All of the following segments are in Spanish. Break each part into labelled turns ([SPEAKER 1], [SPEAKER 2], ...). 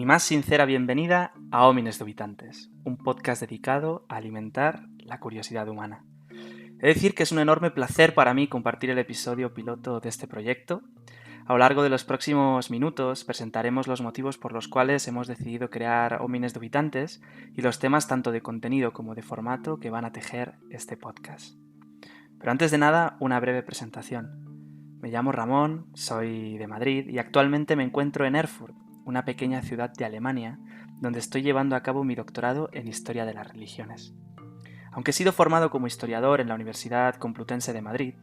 [SPEAKER 1] más sincera bienvenida a Homines Dubitantes, un podcast dedicado a alimentar la curiosidad humana. He de decir que es un enorme placer para mí compartir el episodio piloto de este proyecto. A lo largo de los próximos minutos presentaremos los motivos por los cuales hemos decidido crear Homines Dubitantes y los temas tanto de contenido como de formato que van a tejer este podcast. Pero antes de nada, una breve presentación. Me llamo Ramón, soy de Madrid y actualmente me encuentro en Erfurt, una pequeña ciudad de Alemania, donde estoy llevando a cabo mi doctorado en Historia de las Religiones. Aunque he sido formado como historiador en la Universidad Complutense de Madrid,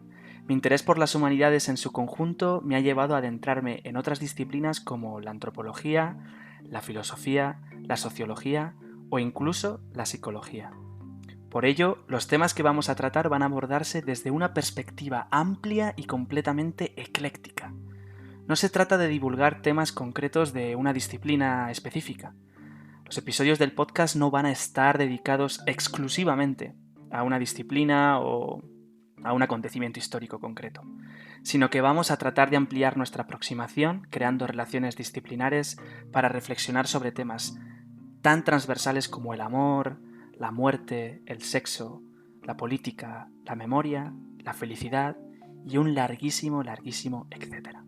[SPEAKER 1] mi interés por las humanidades en su conjunto me ha llevado a adentrarme en otras disciplinas como la antropología, la filosofía, la sociología o incluso la psicología. Por ello, los temas que vamos a tratar van a abordarse desde una perspectiva amplia y completamente ecléctica. No se trata de divulgar temas concretos de una disciplina específica. Los episodios del podcast no van a estar dedicados exclusivamente a una disciplina o a un acontecimiento histórico concreto, sino que vamos a tratar de ampliar nuestra aproximación creando relaciones disciplinares para reflexionar sobre temas tan transversales como el amor, la muerte, el sexo, la política, la memoria, la felicidad y un larguísimo etcétera.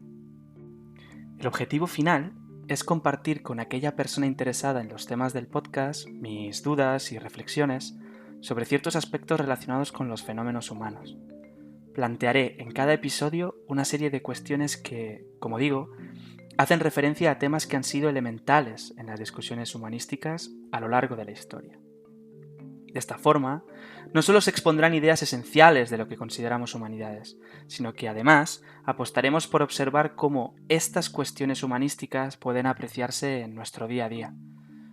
[SPEAKER 1] El objetivo final es compartir con aquella persona interesada en los temas del podcast mis dudas y reflexiones sobre ciertos aspectos relacionados con los fenómenos humanos. Plantearé en cada episodio una serie de cuestiones que, como digo, hacen referencia a temas que han sido elementales en las discusiones humanísticas a lo largo de la historia. De esta forma, no solo se expondrán ideas esenciales de lo que consideramos humanidades, sino que además apostaremos por observar cómo estas cuestiones humanísticas pueden apreciarse en nuestro día a día.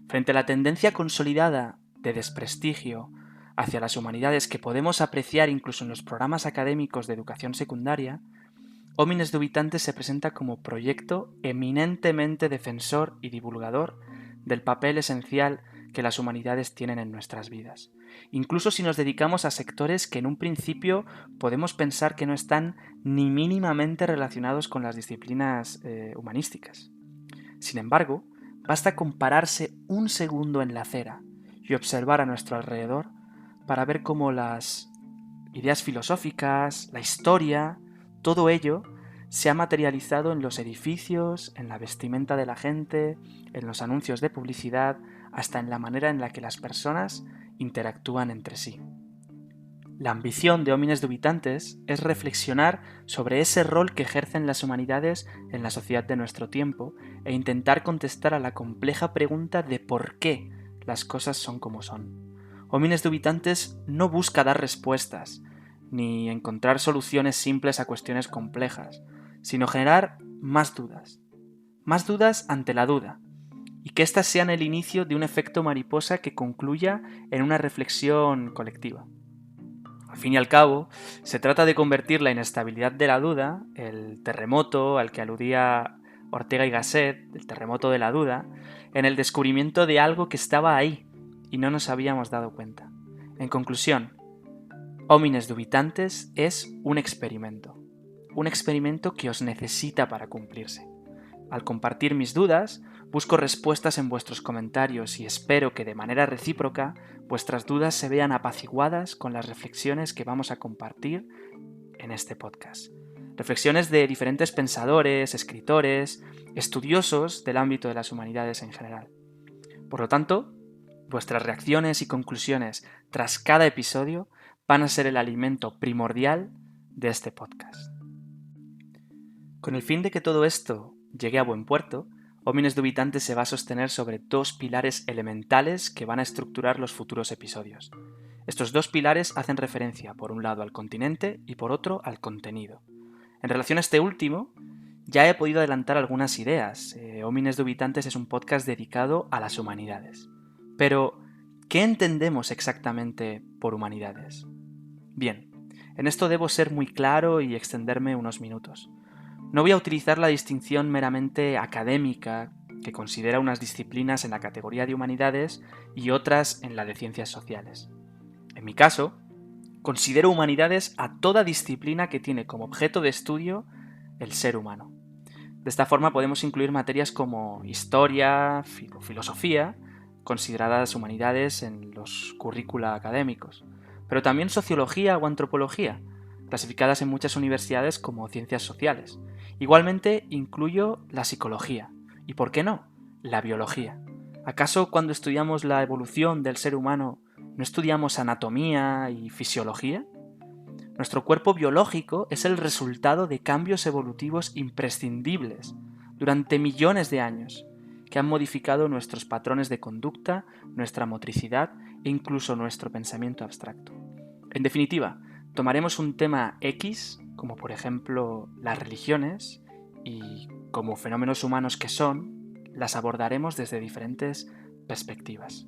[SPEAKER 1] Frente a la tendencia consolidada de desprestigio hacia las humanidades que podemos apreciar incluso en los programas académicos de educación secundaria, Homines Dubitantes se presenta como proyecto eminentemente defensor y divulgador del papel esencial que las humanidades tienen en nuestras vidas, incluso si nos dedicamos a sectores que en un principio podemos pensar que no están ni mínimamente relacionados con las disciplinas humanísticas. Sin embargo, basta con pararse un segundo en la acera y observar a nuestro alrededor para ver cómo las ideas filosóficas, la historia, todo ello se ha materializado en los edificios, en la vestimenta de la gente, en los anuncios de publicidad, hasta en la manera en la que las personas interactúan entre sí. La ambición de Homines Dubitantes es reflexionar sobre ese rol que ejercen las humanidades en la sociedad de nuestro tiempo e intentar contestar a la compleja pregunta de por qué las cosas son como son. Homines Dubitantes no busca dar respuestas, ni encontrar soluciones simples a cuestiones complejas, sino generar más dudas ante la duda, y que éstas sean el inicio de un efecto mariposa que concluya en una reflexión colectiva. Al fin y al cabo, se trata de convertir la inestabilidad de la duda, el terremoto al que aludía Ortega y Gasset, el terremoto de la duda, en el descubrimiento de algo que estaba ahí y no nos habíamos dado cuenta. En conclusión, Homines Dubitantes es un experimento que os necesita para cumplirse. Al compartir mis dudas, busco respuestas en vuestros comentarios y espero que de manera recíproca vuestras dudas se vean apaciguadas con las reflexiones que vamos a compartir en este podcast. Reflexiones de diferentes pensadores, escritores, estudiosos del ámbito de las humanidades en general. Por lo tanto, vuestras reacciones y conclusiones tras cada episodio van a ser el alimento primordial de este podcast. Con el fin de que todo esto llegue a buen puerto, Homines Dubitantes se va a sostener sobre dos pilares elementales que van a estructurar los futuros episodios. Estos dos pilares hacen referencia, por un lado, al continente y por otro, al contenido. En relación a este último, ya he podido adelantar algunas ideas. Homines Dubitantes es un podcast dedicado a las humanidades. Pero, ¿qué entendemos exactamente por humanidades? Bien, en esto debo ser muy claro y extenderme unos minutos. No voy a utilizar la distinción meramente académica que considera unas disciplinas en la categoría de humanidades y otras en la de ciencias sociales. En mi caso, considero humanidades a toda disciplina que tiene como objeto de estudio el ser humano. De esta forma podemos incluir materias como historia, filosofía, consideradas humanidades en los currícula académicos, pero también sociología o antropología, clasificadas en muchas universidades como ciencias sociales. Igualmente incluyo la psicología y, ¿por qué no?, la biología. ¿Acaso cuando estudiamos la evolución del ser humano no estudiamos anatomía y fisiología? Nuestro cuerpo biológico es el resultado de cambios evolutivos imprescindibles durante millones de años, que han modificado nuestros patrones de conducta, nuestra motricidad e incluso nuestro pensamiento abstracto. En definitiva, tomaremos un tema X, como por ejemplo las religiones, y como fenómenos humanos que son, las abordaremos desde diferentes perspectivas.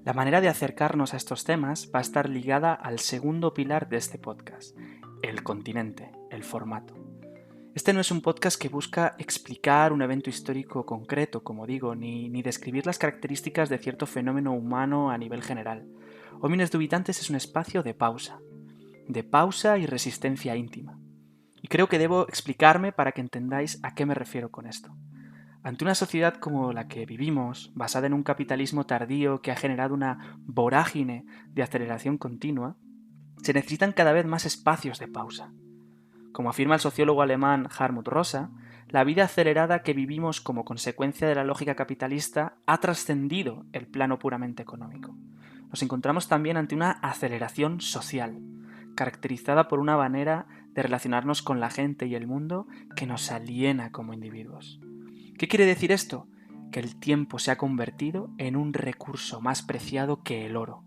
[SPEAKER 1] La manera de acercarnos a estos temas va a estar ligada al segundo pilar de este podcast, el continente, el formato. Este no es un podcast que busca explicar un evento histórico concreto, como digo, ni describir las características de cierto fenómeno humano a nivel general. Homines Dubitantes es un espacio de pausa y resistencia íntima. Y creo que debo explicarme para que entendáis a qué me refiero con esto. Ante una sociedad como la que vivimos, basada en un capitalismo tardío que ha generado una vorágine de aceleración continua, se necesitan cada vez más espacios de pausa. Como afirma el sociólogo alemán Hartmut Rosa, la vida acelerada que vivimos como consecuencia de la lógica capitalista ha trascendido el plano puramente económico. Nos encontramos también ante una aceleración social, caracterizada por una manera de relacionarnos con la gente y el mundo que nos aliena como individuos. ¿Qué quiere decir esto? Que el tiempo se ha convertido en un recurso más preciado que el oro.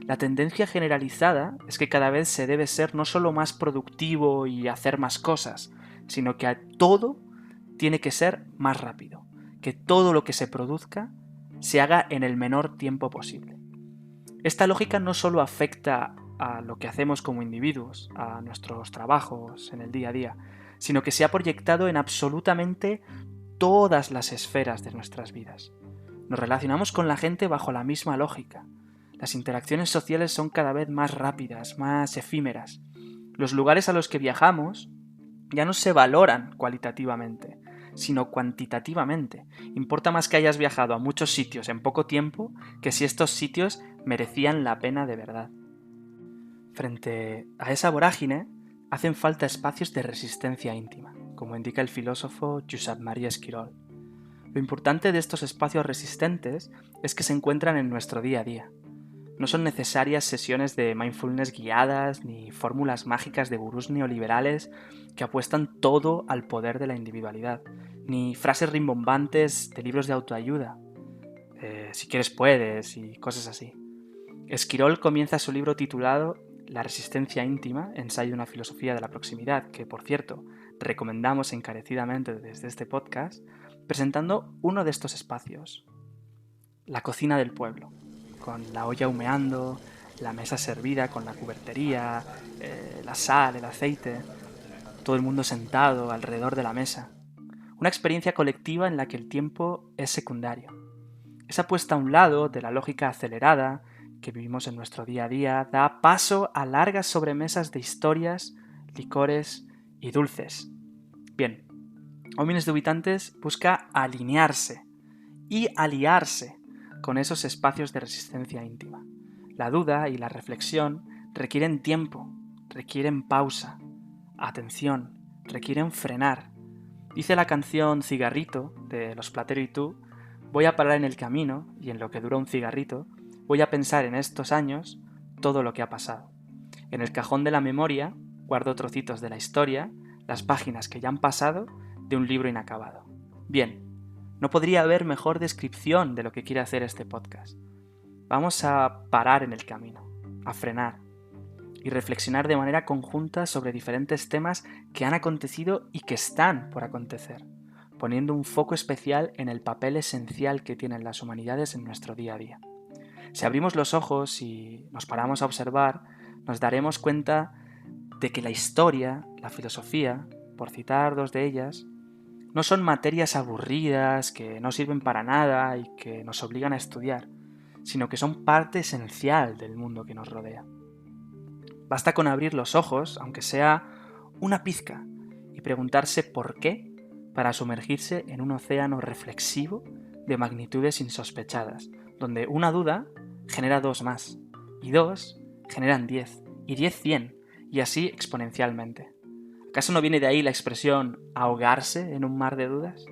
[SPEAKER 1] La tendencia generalizada es que cada vez se debe ser no solo más productivo y hacer más cosas, sino que todo tiene que ser más rápido, que todo lo que se produzca se haga en el menor tiempo posible. Esta lógica no solo afecta a lo que hacemos como individuos, a nuestros trabajos en el día a día, sino que se ha proyectado en absolutamente todas las esferas de nuestras vidas. Nos relacionamos con la gente bajo la misma lógica. Las interacciones sociales son cada vez más rápidas, más efímeras. Los lugares a los que viajamos ya no se valoran cualitativamente, sino cuantitativamente. Importa más que hayas viajado a muchos sitios en poco tiempo que si estos sitios merecían la pena de verdad. Frente a esa vorágine, hacen falta espacios de resistencia íntima, como indica el filósofo Josep Maria Esquirol. Lo importante de estos espacios resistentes es que se encuentran en nuestro día a día. No son necesarias sesiones de mindfulness guiadas ni fórmulas mágicas de gurús neoliberales que apuestan todo al poder de la individualidad, ni frases rimbombantes de libros de autoayuda, si quieres puedes y cosas así. Esquirol comienza su libro titulado La resistencia íntima, ensayo de una filosofía de la proximidad, que por cierto recomendamos encarecidamente desde este podcast, presentando uno de estos espacios, la cocina del pueblo, con la olla humeando, la mesa servida con la cubertería, la sal, el aceite, todo el mundo sentado alrededor de la mesa. Una experiencia colectiva en la que el tiempo es secundario. Esa puesta a un lado de la lógica acelerada que vivimos en nuestro día a día da paso a largas sobremesas de historias, licores y dulces. Bien, Homines Dubitantes busca alinearse y aliarse con esos espacios de resistencia íntima. La duda y la reflexión requieren tiempo, requieren pausa, atención, requieren frenar. Dice la canción Cigarrito de Los Platero y tú: voy a parar en el camino y en lo que dura un cigarrito voy a pensar en estos años todo lo que ha pasado. En el cajón de la memoria guardo trocitos de la historia, las páginas que ya han pasado de un libro inacabado. Bien, no podría haber mejor descripción de lo que quiere hacer este podcast. Vamos a parar en el camino, a frenar y reflexionar de manera conjunta sobre diferentes temas que han acontecido y que están por acontecer, poniendo un foco especial en el papel esencial que tienen las humanidades en nuestro día a día. Si abrimos los ojos y nos paramos a observar, nos daremos cuenta de que la historia, la filosofía, por citar dos de ellas, no son materias aburridas que no sirven para nada y que nos obligan a estudiar, sino que son parte esencial del mundo que nos rodea. Basta con abrir los ojos, aunque sea una pizca, y preguntarse por qué para sumergirse en un océano reflexivo de magnitudes insospechadas, donde una duda genera 2 más, y 2 generan 10, y 10 100, y así exponencialmente. ¿Acaso no viene de ahí la expresión ahogarse en un mar de dudas?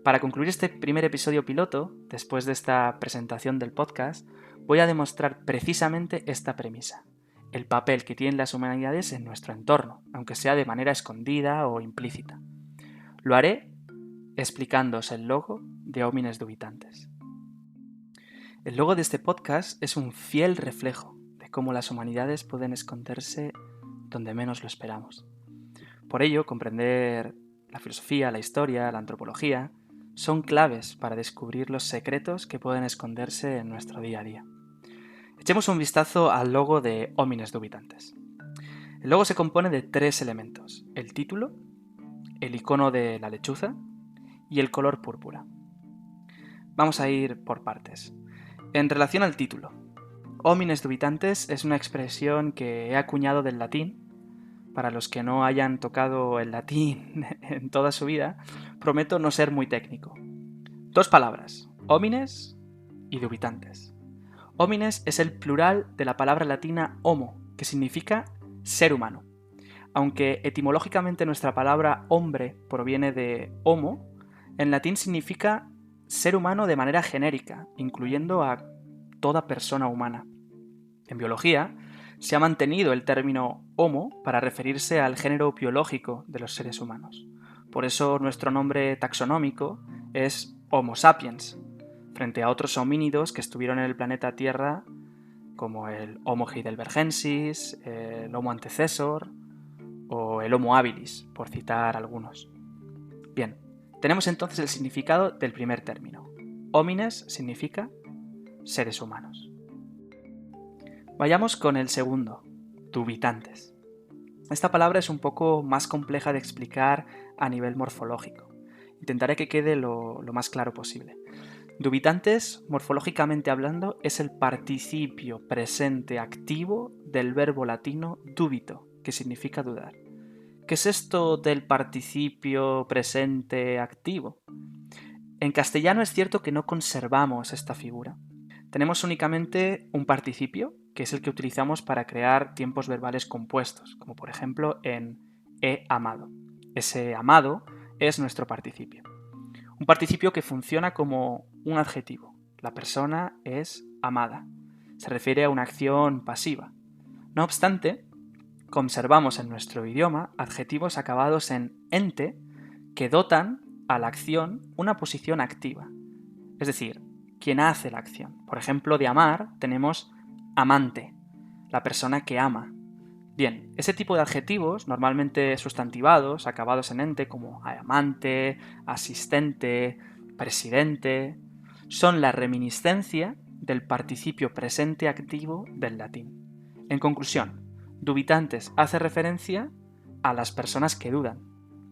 [SPEAKER 1] Para concluir este primer episodio piloto, después de esta presentación del podcast, voy a demostrar precisamente esta premisa: el papel que tienen las humanidades en nuestro entorno, aunque sea de manera escondida o implícita. Lo haré explicándoos el logo de Homines Dubitantes. El logo de este podcast es un fiel reflejo de cómo las humanidades pueden esconderse donde menos lo esperamos. Por ello, comprender la filosofía, la historia, la antropología son claves para descubrir los secretos que pueden esconderse en nuestro día a día. Echemos un vistazo al logo de Homines Dubitantes. El logo se compone de 3 elementos: el título, el icono de la lechuza y el color púrpura. Vamos a ir por partes. En relación al título, Homines Dubitantes es una expresión que he acuñado del latín. Para los que no hayan tocado el latín en toda su vida, prometo no ser muy técnico. 2 palabras: homines y dubitantes. Homines es el plural de la palabra latina homo, que significa ser humano. Aunque etimológicamente nuestra palabra hombre proviene de homo, en latín significa ser humano de manera genérica, incluyendo a toda persona humana. En biología, se ha mantenido el término Homo para referirse al género biológico de los seres humanos. Por eso nuestro nombre taxonómico es Homo sapiens, frente a otros homínidos que estuvieron en el planeta Tierra, como el Homo heidelbergensis, el Homo antecessor o el Homo habilis, por citar algunos. Bien, tenemos entonces el significado del primer término. Homines significa seres humanos. Vayamos con el segundo, dubitantes. Esta palabra es un poco más compleja de explicar a nivel morfológico. Intentaré que quede lo más claro posible. Dubitantes, morfológicamente hablando, es el participio presente activo del verbo latino dubito, que significa dudar. ¿Qué es esto del participio presente activo? En castellano es cierto que no conservamos esta figura. Tenemos únicamente un participio, que es el que utilizamos para crear tiempos verbales compuestos, como por ejemplo en he amado. Ese amado es nuestro participio. Un participio que funciona como un adjetivo. La persona es amada. Se refiere a una acción pasiva. No obstante, conservamos en nuestro idioma adjetivos acabados en ente que dotan a la acción una posición activa. Es decir, quien hace la acción. Por ejemplo, de amar tenemos amante, la persona que ama. Bien, ese tipo de adjetivos, normalmente sustantivados, acabados en ente, como amante, asistente, presidente, son la reminiscencia del participio presente activo del latín. En conclusión, dubitantes hace referencia a las personas que dudan,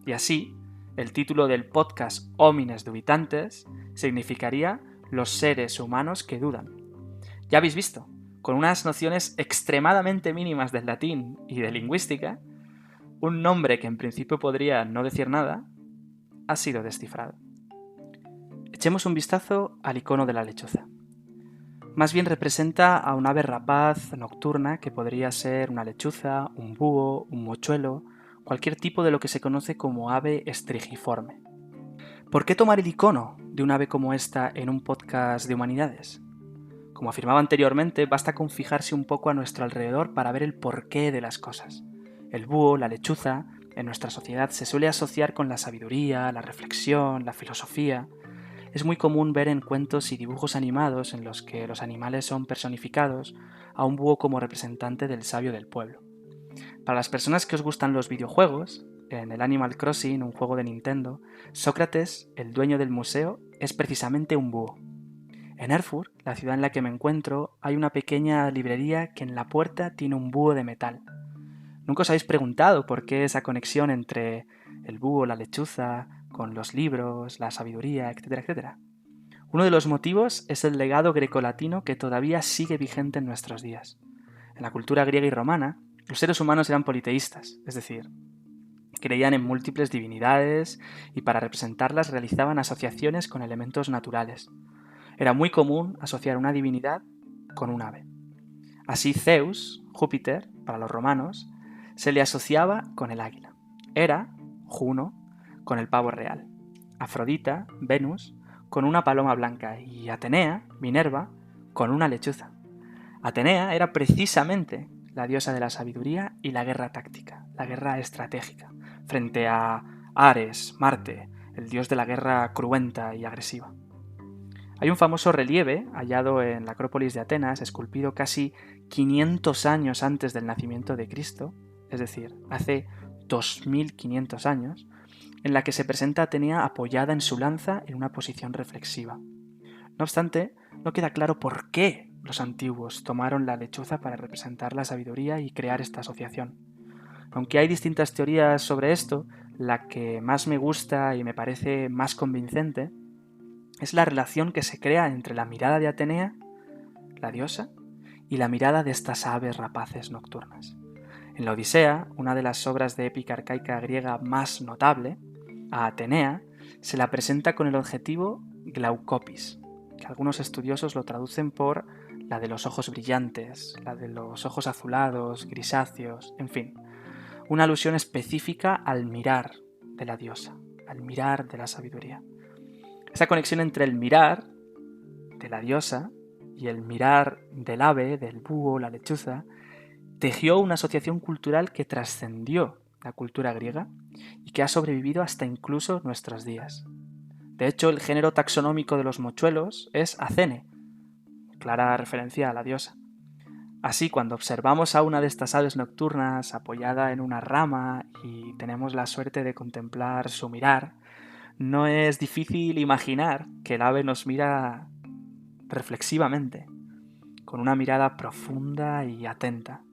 [SPEAKER 1] y así, el título del podcast Homines Dubitantes significaría los seres humanos que dudan. Ya habéis visto, con unas nociones extremadamente mínimas del latín y de lingüística, un nombre que en principio podría no decir nada, ha sido descifrado. Echemos un vistazo al icono de la lechuza. Más bien representa a un ave rapaz nocturna que podría ser una lechuza, un búho, un mochuelo, cualquier tipo de lo que se conoce como ave estrigiforme. ¿Por qué tomar el icono de un ave como esta en un podcast de humanidades? Como afirmaba anteriormente, basta con fijarse un poco a nuestro alrededor para ver el porqué de las cosas. El búho, la lechuza, en nuestra sociedad se suele asociar con la sabiduría, la reflexión, la filosofía. Es muy común ver en cuentos y dibujos animados en los que los animales son personificados a un búho como representante del sabio del pueblo. Para las personas que os gustan los videojuegos, en el Animal Crossing, un juego de Nintendo, Sócrates, el dueño del museo, es precisamente un búho. En Erfurt, la ciudad en la que me encuentro, hay una pequeña librería que en la puerta tiene un búho de metal. ¿Nunca os habéis preguntado por qué esa conexión entre el búho, la lechuza, con los libros, la sabiduría, etcétera, etcétera? Uno de los motivos es el legado grecolatino que todavía sigue vigente en nuestros días. En la cultura griega y romana, los seres humanos eran politeístas, es decir, Creían en múltiples divinidades y para representarlas realizaban asociaciones con elementos naturales. Era muy común asociar una divinidad con un ave. Así Zeus, Júpiter, para los romanos, se le asociaba con el águila. Hera, Juno, con el pavo real. Afrodita, Venus, con una paloma blanca y Atenea, Minerva, con una lechuza. Atenea era precisamente la diosa de la sabiduría y la guerra táctica, la guerra estratégica, frente a Ares, Marte, el dios de la guerra cruenta y agresiva. Hay un famoso relieve hallado en la Acrópolis de Atenas, esculpido casi 500 años antes del nacimiento de Cristo, es decir, hace 2500 años, en la que se presenta a Atenea apoyada en su lanza en una posición reflexiva. No obstante, no queda claro por qué los antiguos tomaron la lechuza para representar la sabiduría y crear esta asociación. Aunque hay distintas teorías sobre esto, la que más me gusta y me parece más convincente es la relación que se crea entre la mirada de Atenea, la diosa, y la mirada de estas aves rapaces nocturnas. En la Odisea, una de las obras de épica arcaica griega más notable, a Atenea se la presenta con el adjetivo glaucopis, que algunos estudiosos lo traducen por la de los ojos brillantes, la de los ojos azulados, grisáceos, en fin, una alusión específica al mirar de la diosa, al mirar de la sabiduría. Esa conexión entre el mirar de la diosa y el mirar del ave, del búho, la lechuza, tejió una asociación cultural que trascendió la cultura griega y que ha sobrevivido hasta incluso nuestros días. De hecho, el género taxonómico de los mochuelos es Acene, clara referencia a la diosa. Así, cuando observamos a una de estas aves nocturnas apoyada en una rama y tenemos la suerte de contemplar su mirar, no es difícil imaginar que el ave nos mira reflexivamente, con una mirada profunda y atenta.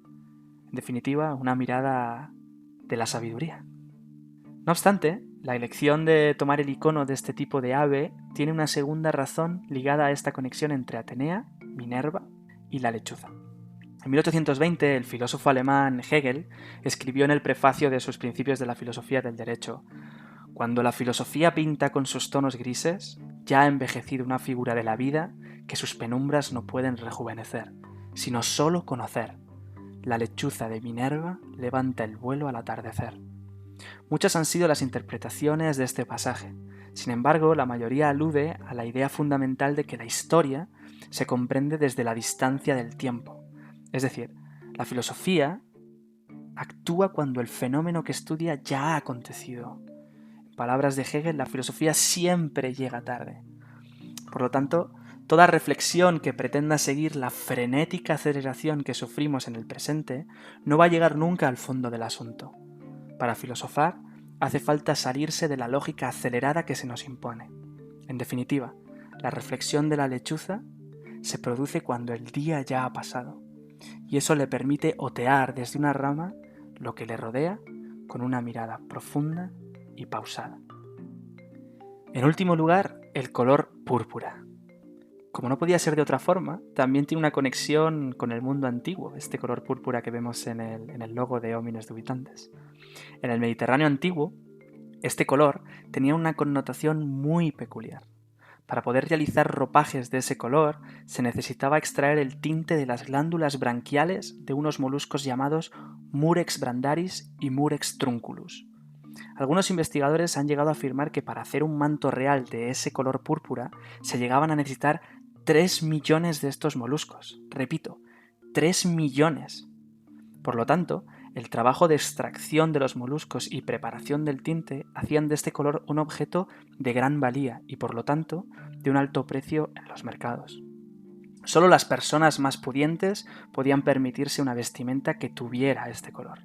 [SPEAKER 1] En definitiva, una mirada de la sabiduría. No obstante, la elección de tomar el icono de este tipo de ave tiene una segunda razón ligada a esta conexión entre Atenea, Minerva y la lechuza. En 1820, el filósofo alemán Hegel escribió en el prefacio de sus Principios de la filosofía del derecho: cuando la filosofía pinta con sus tonos grises, ya ha envejecido una figura de la vida que sus penumbras no pueden rejuvenecer, sino solo conocer. La lechuza de Minerva levanta el vuelo al atardecer. Muchas han sido las interpretaciones de este pasaje. Sin embargo, la mayoría alude a la idea fundamental de que la historia se comprende desde la distancia del tiempo. Es decir, la filosofía actúa cuando el fenómeno que estudia ya ha acontecido. En palabras de Hegel, la filosofía siempre llega tarde. Por lo tanto, toda reflexión que pretenda seguir la frenética aceleración que sufrimos en el presente no va a llegar nunca al fondo del asunto. Para filosofar, hace falta salirse de la lógica acelerada que se nos impone. En definitiva, la reflexión de la lechuza se produce cuando el día ya ha pasado, y eso le permite otear desde una rama lo que le rodea con una mirada profunda y pausada. En último lugar, el color púrpura. Como no podía ser de otra forma, también tiene una conexión con el mundo antiguo, este color púrpura que vemos en el logo de Homines Dubitantes. En el Mediterráneo antiguo, este color tenía una connotación muy peculiar. Para poder realizar ropajes de ese color, se necesitaba extraer el tinte de las glándulas branquiales de unos moluscos llamados Murex brandaris y Murex trunculus. Algunos investigadores han llegado a afirmar que para hacer un manto real de ese color púrpura se llegaban a necesitar 3 millones de estos moluscos. Repito, 3 millones. Por lo tanto, el trabajo de extracción de los moluscos y preparación del tinte hacían de este color un objeto de gran valía y, por lo tanto, de un alto precio en los mercados. Solo las personas más pudientes podían permitirse una vestimenta que tuviera este color.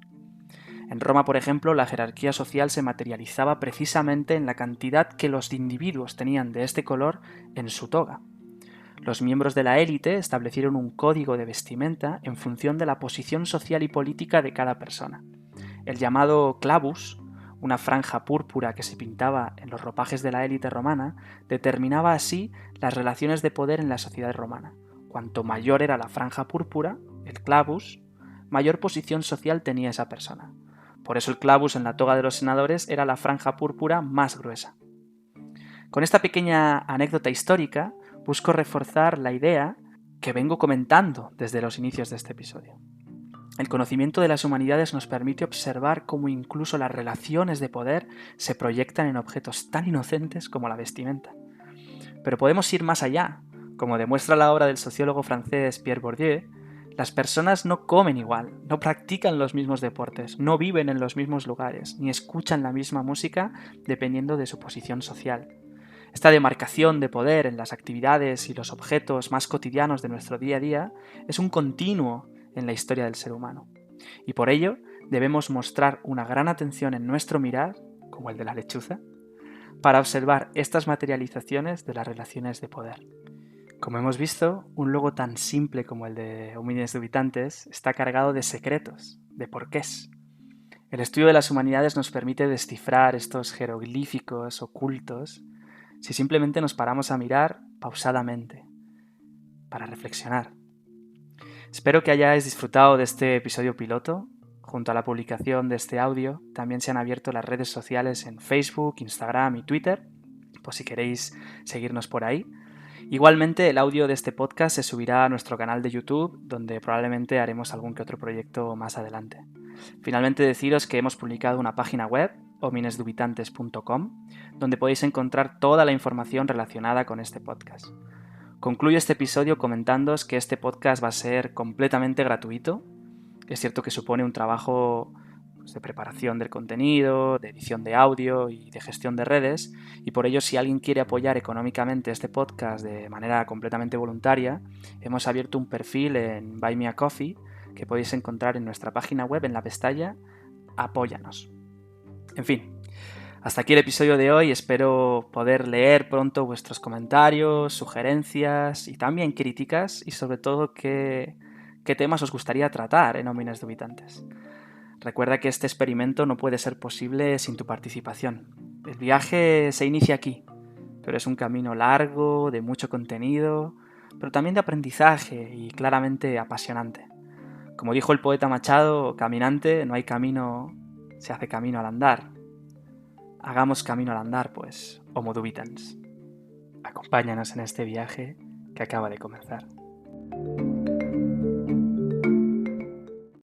[SPEAKER 1] En Roma, por ejemplo, la jerarquía social se materializaba precisamente en la cantidad que los individuos tenían de este color en su toga. Los miembros de la élite establecieron un código de vestimenta en función de la posición social y política de cada persona. El llamado clavus, una franja púrpura que se pintaba en los ropajes de la élite romana, determinaba así las relaciones de poder en la sociedad romana. Cuanto mayor era la franja púrpura, el clavus, mayor posición social tenía esa persona. Por eso el clavus en la toga de los senadores era la franja púrpura más gruesa. Con esta pequeña anécdota histórica busco reforzar la idea que vengo comentando desde los inicios de este episodio. El conocimiento de las humanidades nos permite observar cómo incluso las relaciones de poder se proyectan en objetos tan inocentes como la vestimenta. Pero podemos ir más allá. Como demuestra la obra del sociólogo francés Pierre Bourdieu, las personas no comen igual, no practican los mismos deportes, no viven en los mismos lugares, ni escuchan la misma música dependiendo de su posición social. Esta demarcación de poder en las actividades y los objetos más cotidianos de nuestro día a día es un continuo en la historia del ser humano. Y por ello debemos mostrar una gran atención en nuestro mirar, como el de la lechuza, para observar estas materializaciones de las relaciones de poder. Como hemos visto, un logo tan simple como el de Homines Dubitantes está cargado de secretos, de porqués. El estudio de las humanidades nos permite descifrar estos jeroglíficos ocultos si simplemente nos paramos a mirar pausadamente, para reflexionar. Espero que hayáis disfrutado de este episodio piloto. Junto a la publicación de este audio, también se han abierto las redes sociales en Facebook, Instagram y Twitter, por si queréis seguirnos por ahí. Igualmente, el audio de este podcast se subirá a nuestro canal de YouTube, donde probablemente haremos algún que otro proyecto más adelante. Finalmente, deciros que hemos publicado una página web, hominesdubitantes.com, donde podéis encontrar toda la información relacionada con este podcast. Concluyo este episodio comentándoos que este podcast va a ser completamente gratuito. Es cierto que supone un trabajo de preparación del contenido, de edición de audio y de gestión de redes, y por ello si alguien quiere apoyar económicamente este podcast de manera completamente voluntaria, hemos abierto un perfil en Buy Me a Coffee que podéis encontrar en nuestra página web en la pestaña Apóyanos. En fin, hasta aquí el episodio de hoy. Espero poder leer pronto vuestros comentarios, sugerencias y también críticas, y sobre todo qué temas os gustaría tratar en Homines Dubitantes. Recuerda que este experimento no puede ser posible sin tu participación. El viaje se inicia aquí, pero es un camino largo, de mucho contenido, pero también de aprendizaje y claramente apasionante. Como dijo el poeta Machado, caminante, no hay camino, se hace camino al andar. Hagamos camino al andar, pues, Homo Dubitans. Acompáñanos en este viaje que acaba de comenzar.